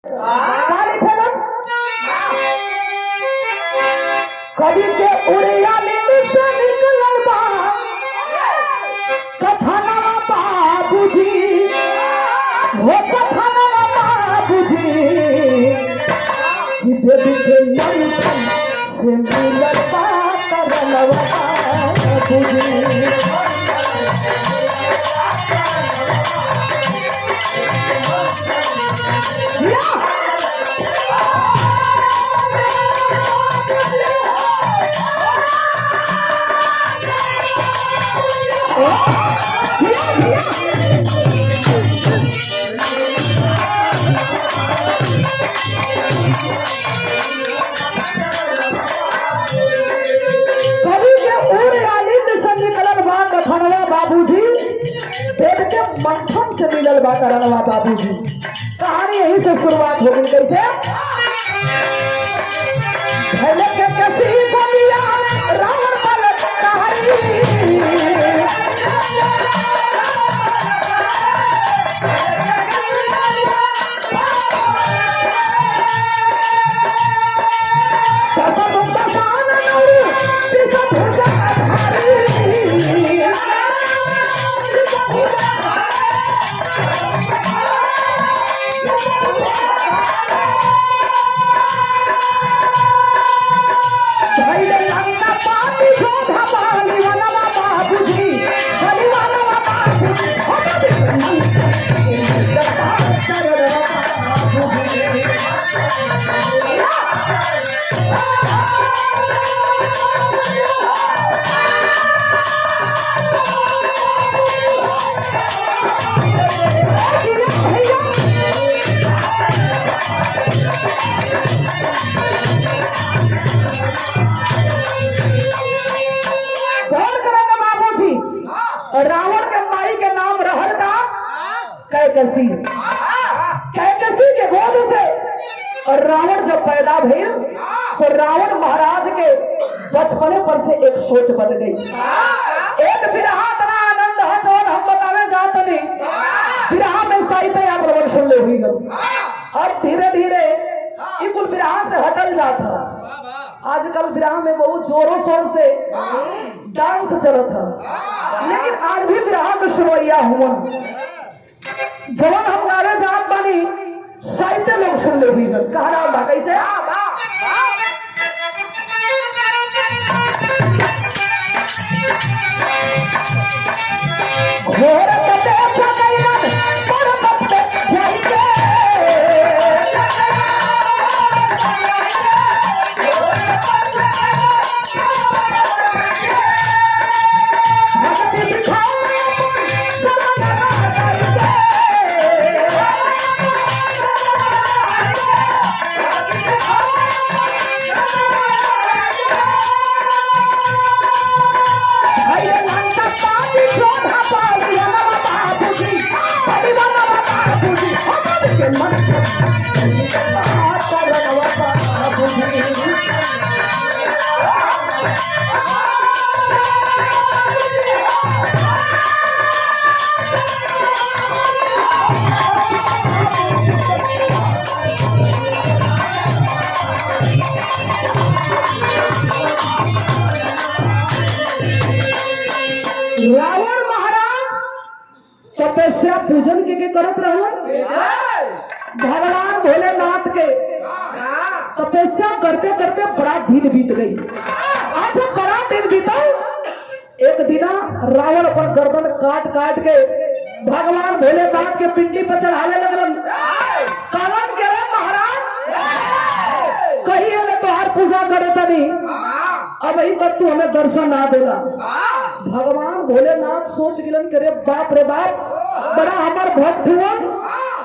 काली film कभी के उड़िया से निकलल बा कथाना बाबूजी वो कथाना बाबूजी कि बेबी के मन से मिलल बा करनवा बाबूजी बाबूजी पेट के मंथन से मिलल बा करनवा बाबूजी। कहानी यही से शुरुआत हो गई। कैसे भले के कसी बनिया रावण पल कहानी रावण के माई के नाम रहल का कैकसी। कैकसी के गोद से और रावण जब पैदा भइल तो रावण महाराज के बचपने पर से एक सोच बन गई। एक बिरहा तना आनंद है जो हम बतावे जात नहीं। बिरहा में साहित्य या प्रवचन ले हुई और धीरे धीरे कुल बिरहा से हटल जाता। आजकल बिरहा में बहुत जोरों शोर से डांस चलत है, लेकिन आज भी बिरहा में शुरुआया हुआ जवन हम गावे जात बानी साहित्य लोग सुन ले हुई। कहा नाम बा कैसे घोर रावण महाराज तपस्या पूजन के करत रहो भगवान भोलेनाथ के तपस्या करते करते बड़ा दिन बीत गई। आज बड़ा दिन बीता एक दिन रावण पर गर्दन काट काट के भगवान भोलेनाथ के पिंडी पर चढ़ाने लगलन। कालन के रे महाराज कही तोहार पूजा करे तनी अब ही तक तू हमें दर्शन ना देला। भगवान भोलेनाथ सोच गिलन करे बाप रे बाप बड़ा हमार भक्त हुआ,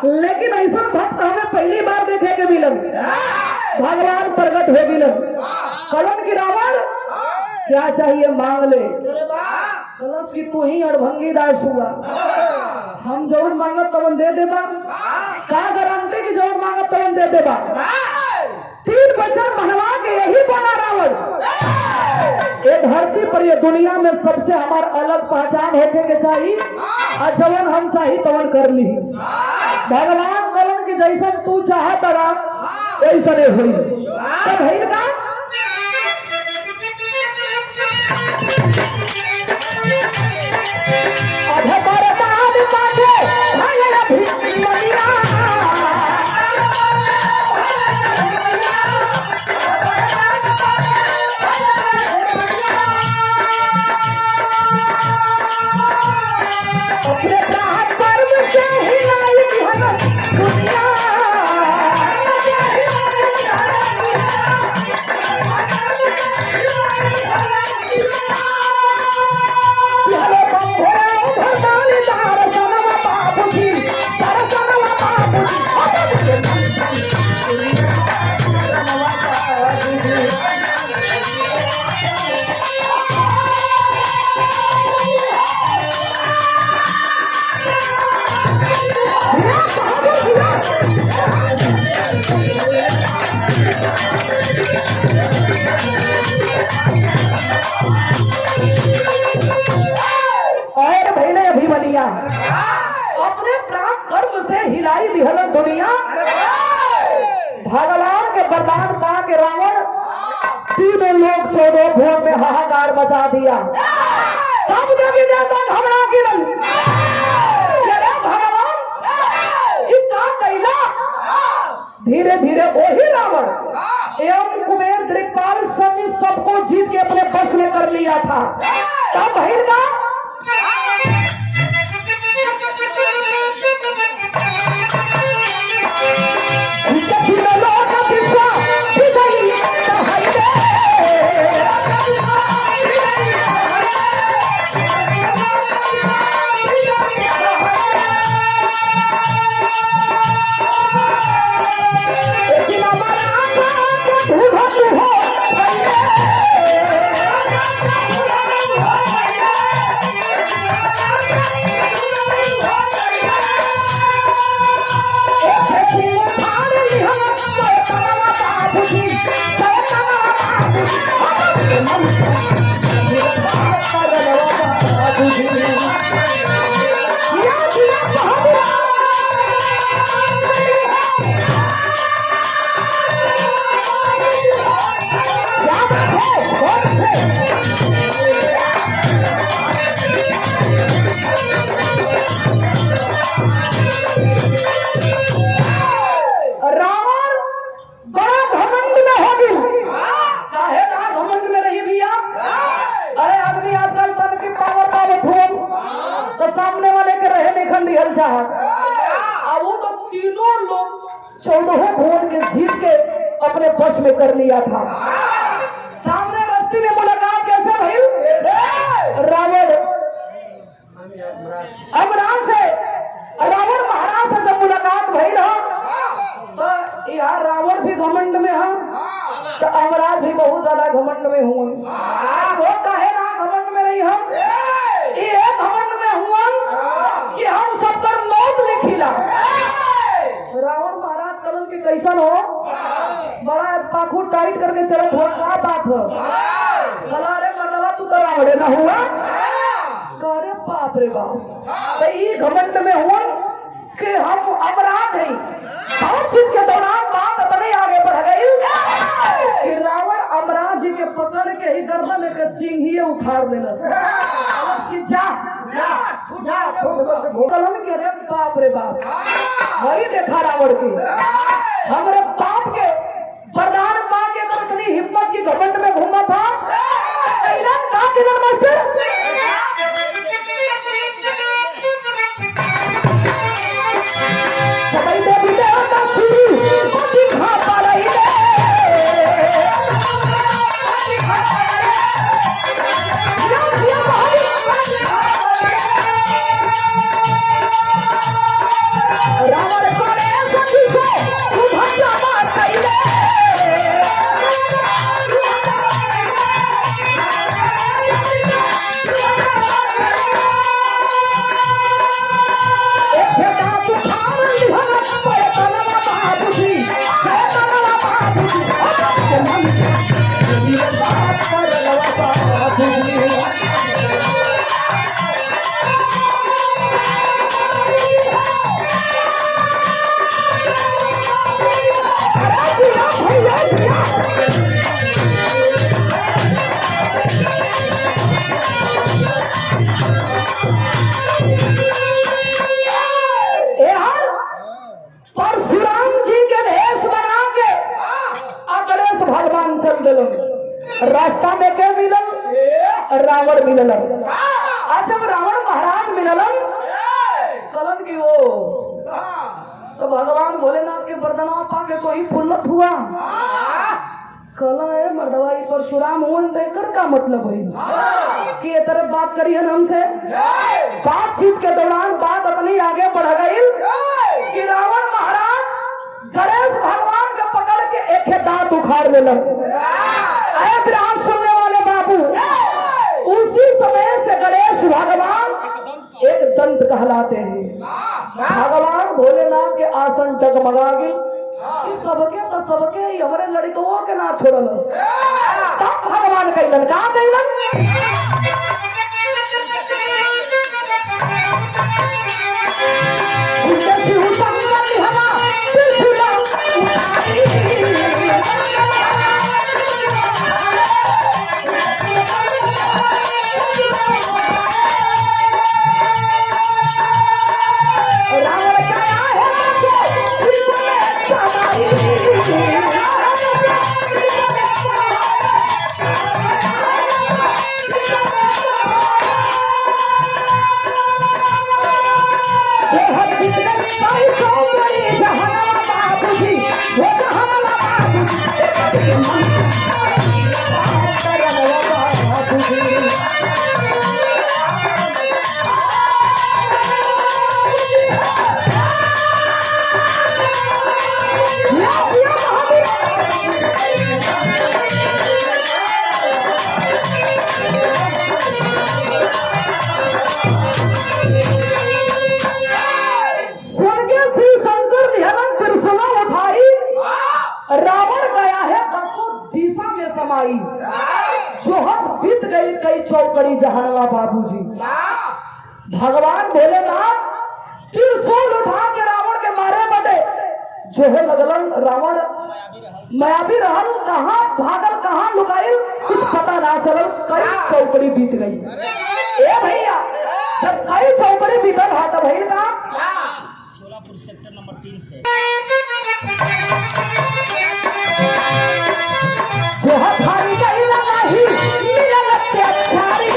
लेकिन ऐसा भक्त हमें पहली बार देखे के मिलन। भगवान प्रकट हो गिलन। कलन की रावण क्या चाहिए मांग ले। कलश की तू ही अड़भंगी दास हुआ, हम जौन मांगत तवन दे देबा। का गारंटी की जौन मांगत तवन दे देबा। 3 बचन मनवा के यही बना रावण। ये धरती पर ये दुनिया में सबसे हमार अलग पहचान होके के चाहिए और जवन हम चाहिए तवन कर ली। भगवान बोलन कि जैसन तू चाहत रहा वैसने हुई। तो भइल का अपने प्राण कर्म से हिलाई दिहल दुनिया। भगवान के वरदान पा के रावण तीनों लोग 14 भुवन में हाहाकार मचा दिया। सब देवी देवता घबरा गिरल। भगवान इतना कैला धीरे धीरे वही रावण एवं कुबेर दिक्पाल स्वामी सबको जीत के अपने वश में कर लिया था। तब भैरवा सामने वाले के रहे निखन दिहल चाहत। अब वो तो तीनों लोग 14 भुवन के जीत के अपने वश में कर लिया था। सामने रस्ती में मुलाकात कैसे भइल? रावण अमराज से रावण महाराज से जब मुलाकात भइल तो यहाँ रावण भी घमंड में है तो अमराज भी बहुत ज्यादा घमंड में हुए। वो काहे ना घमंड में रही हम ये घमंड में हुआ कि हम सबकर मौत लिखिला। रावण महाराज कलन के कैसन हो बड़ा पाखू टाइट करके चलत हो का बात है कला रे मर्दवा तू तो रावण ना हुआ करे बाप रे बाप। तो ये घमंड में हुआ कि हम अपराध हैं। बातचीत के दौरान बात इतने आगे बढ़ गई कि रावण अमराज जी के पकड़ के ही गर्दन के सिंह ही उखाड़ दिलस कि जा कलन के रे बाप रे बाप। वही देखा रावण की हमारे बाप के वरदान पा के तो इतनी हिम्मत की घमंड में घूमा था। ऐलान कहा किधर मास्टर रावण रास्ता में क्या मिलल? रावण मिलल। आज जब रावण महाराज मिललन कलन की वो तो भगवान भोलेनाथ के वरदानवा पाके तो ही फुल्लत हुआ। कला है मर्दवाई परशुराम हुन देकर का मतलब है कि ये तरफ बात करी है हमसे। बातचीत के दौरान बात अपनी आगे बढ़ गई कि रावण महाराज गणेश भगवान के पकड़ के एक दांत उखाड़ लेलन। अरे विराट सुनने वाले बाबू, उसी समय से गणेश भगवान एक दंत कहलाते हैं। भगवान भोलेनाथ के आसन डगमगा गई। सबके हमारे लड़कों के ना छोड़ल। तब भगवान कैलन का कैलन चौकड़ी जहानवा बाबूजी। भगवान भोलेनाथ त्रिशूल उठा के रावण के मारे बदे जो है लगलन। रावण मायावी रहल, कहाँ भागल कहाँ लुकाइल कुछ पता ना चलल। कई चौकड़ी बीत गई। ए भैया जब कई चौकड़ी बीतल है तब भैया का छोलापुर सेक्टर नंबर 3 से जो हथारी गईला नाही मिलल त्यारी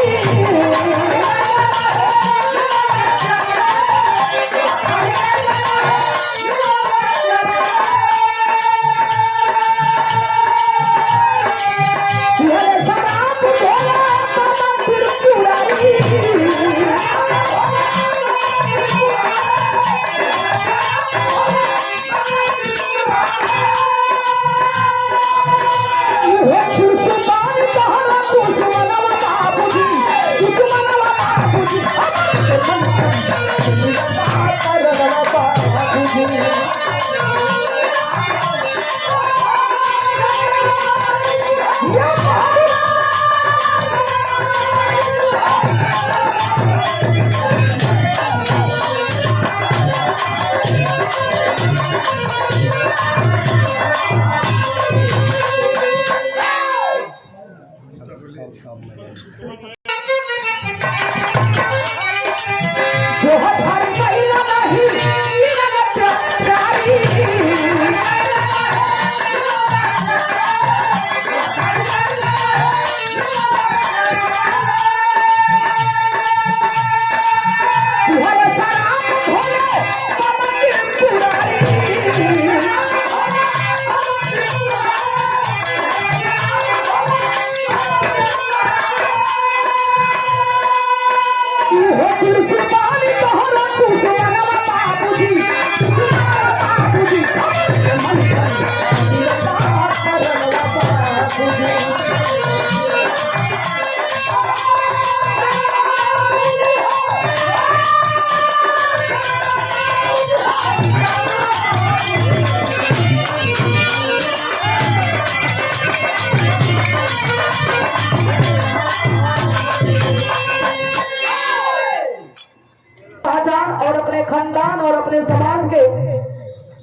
खानदान और अपने समाज के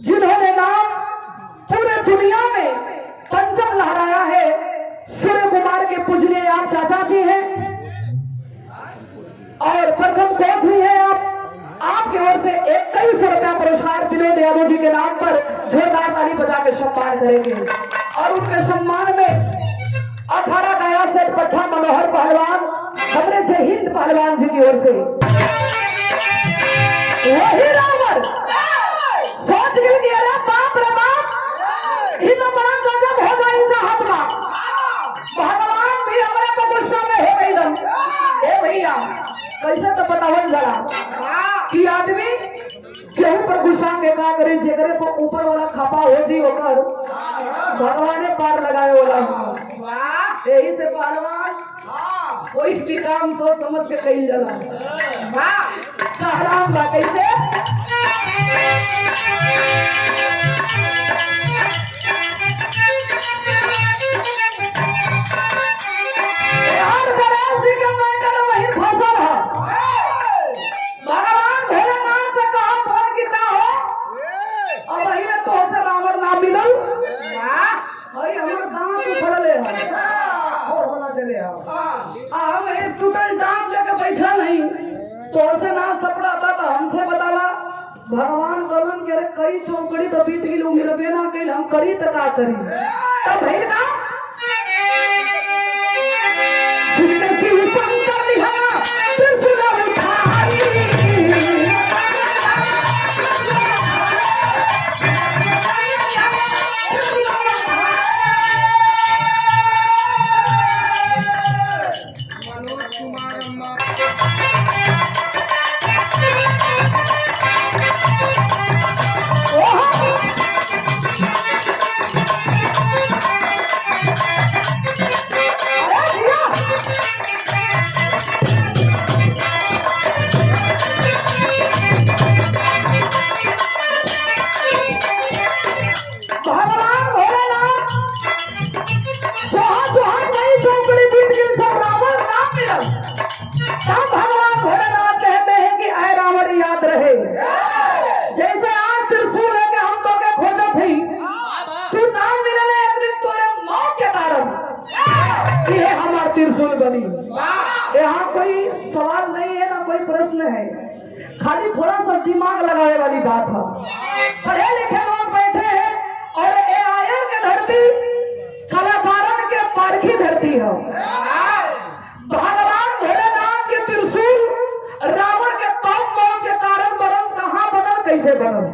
जिन्होंने नाम पूरे दुनिया में पंचम लहराया है, सूर्य कुमार के पूजनीय आप चाचा जी हैं और प्रथम कोच भी है आप। आपकी ओर से 21 रुपया पुरस्कार विनोद यादव जी के नाम पर जोरदार ताली बजा के सम्मान करेंगे और उनके सम्मान में अखाड़ा गया से पट्टा मनोहर पहलवान हमने से हिंद पहलवान जी की ओर से वही रावण सोच गिर कि अरे बाप रे बाप ये तो बड़ा गजब हो गई साहब ना भगवान भी हमारे को गुस्सा में हो गई लम ए भैया कैसे तो बतावन जरा कि आदमी केहू पर गुस्सा के का करे जेकरे पर ऊपर वाला खपा हो जी ओकर भगवाने पार लगाए वाला वाह यही से पहलवान कोई भी काम सोच समझ के कही जाला वाह कहलाम बा कैसे यार गणेश जी के मैटर वही फसल है भगवान भोलेनाथ से कहा कौन कितना हो अब वही में तो से रावण ना मिलल भाई हमर दांत उखड़ले है और बना देले है हम एक टूटल दांत लेके बैठा नहीं तो से ना सपड़ा था तो हमसे बतावा भगवान कलन के कई चौकड़ी तो बीत गिल मिलबे ना कइल हम करी त का करी तब भइल का जिंदगी शंकर लिहा त्रिशूल उठाई त्रिशूल बनी यहाँ कोई सवाल नहीं है ना कोई प्रश्न है खाली थोड़ा सा दिमाग लगाने वाली बात है पढ़े लिखे लोग बैठे हैं और ये आयर के धरती कलाकारन के पारखी धरती है भगवान भोलेनाथ के त्रिशूल रावण के कौम के कारण बनल कहाँ बनल कैसे बनल